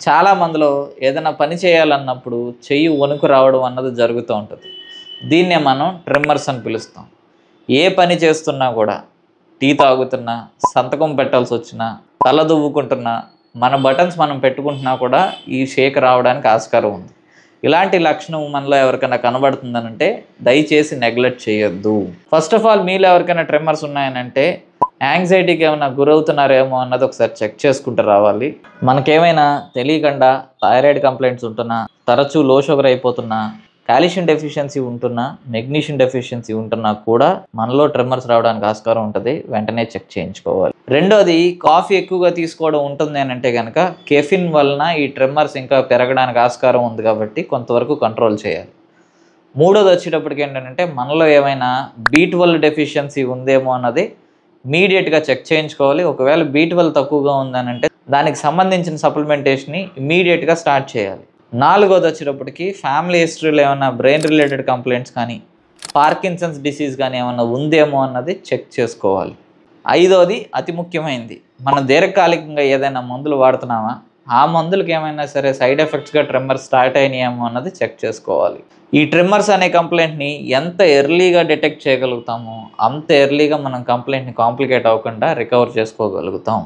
చాలా మందిలో ఏదైనా పని చేయాలన్నప్పుడు చెయ్యి వణుకు రావడం అన్నది జరుగుతూ ఉంటుంది. దీన్నే మనం ట్రిమ్మర్స్ అని పిలుస్తాం. ఏ పని చేస్తున్నా కూడా, టీ తాగుతున్నా, సంతకం పెట్టాల్సి వచ్చినా, తల దువ్వుకుంటున్నా, మన బటన్స్ మనం పెట్టుకుంటున్నా కూడా ఈ షేక్ రావడానికి ఆస్కారం ఉంది. ఇలాంటి లక్షణం మనలో ఎవరికైనా కనబడుతుందనంటే దయచేసి నెగ్లెక్ట్ చేయొద్దు. ఫస్ట్ ఆఫ్ ఆల్ మీలో ఎవరికైనా ట్రిమ్మర్స్ ఉన్నాయనంటే యాంగ్జైటీకి ఏమైనా గురవుతున్నారేమో అన్నది ఒకసారి చెక్ చేసుకుంటూ రావాలి. మనకేమైనా తెలియకుండా థైరాయిడ్ కంప్లైంట్స్ ఉంటున్నా, తరచూ లో షుగర్ అయిపోతున్నా, కాల్షియం డెఫిషియన్సీ ఉంటున్నా, మెగ్నీషియం డెఫిషియన్సీ ఉంటున్నా కూడా మనలో ట్రిమ్మర్స్ రావడానికి ఆస్కారం ఉంటుంది. వెంటనే చెక్ చేయించుకోవాలి. రెండోది, కాఫీ ఎక్కువగా తీసుకోవడం ఉంటుంది అని అంటే కనుక కెఫిన్ వలన ఈ ట్రిమ్మర్స్ ఇంకా పెరగడానికి ఆస్కారం ఉంది కాబట్టి కొంతవరకు కంట్రోల్ చేయాలి. మూడోది వచ్చేటప్పటికి ఏంటంటే మనలో ఏమైనా B12 డెఫిషియన్సీ ఉందేమో అన్నది ఇమీడియట్గా చెక్ చేయించుకోవాలి. ఒకవేళ B12 తక్కువగా ఉందనంటే దానికి సంబంధించిన సప్లిమెంటేషన్ని ఇమీడియట్గా స్టార్ట్ చేయాలి. నాలుగోది వచ్చేటప్పటికి ఫ్యామిలీ హిస్టరీలో ఏమైనా బ్రెయిన్ రిలేటెడ్ కంప్లైంట్స్ కానీ, పార్కిన్సన్స్ డిసీజ్ కానీ ఏమైనా ఉందేమో అన్నది చెక్ చేసుకోవాలి. ఐదోది అతి ముఖ్యమైనది, మనం దీర్ఘకాలికంగా ఏదైనా మందులు వాడుతున్నామా, ఆ మందులకి ఏమైనా సరే సైడ్ ఎఫెక్ట్స్గా ట్రిమ్మర్స్ స్టార్ట్ అయినాయేమో అన్నది చెక్ చేసుకోవాలి. ఈ ట్రిమ్మర్స్ అనే కంప్లైంట్ని ఎంత ఎర్లీగా డిటెక్ట్ చేయగలుగుతామో అంత ఎర్లీగా మనం కంప్లైంట్ని కాంప్లికేట్ అవ్వకుండా రికవర్ చేసుకోగలుగుతాం.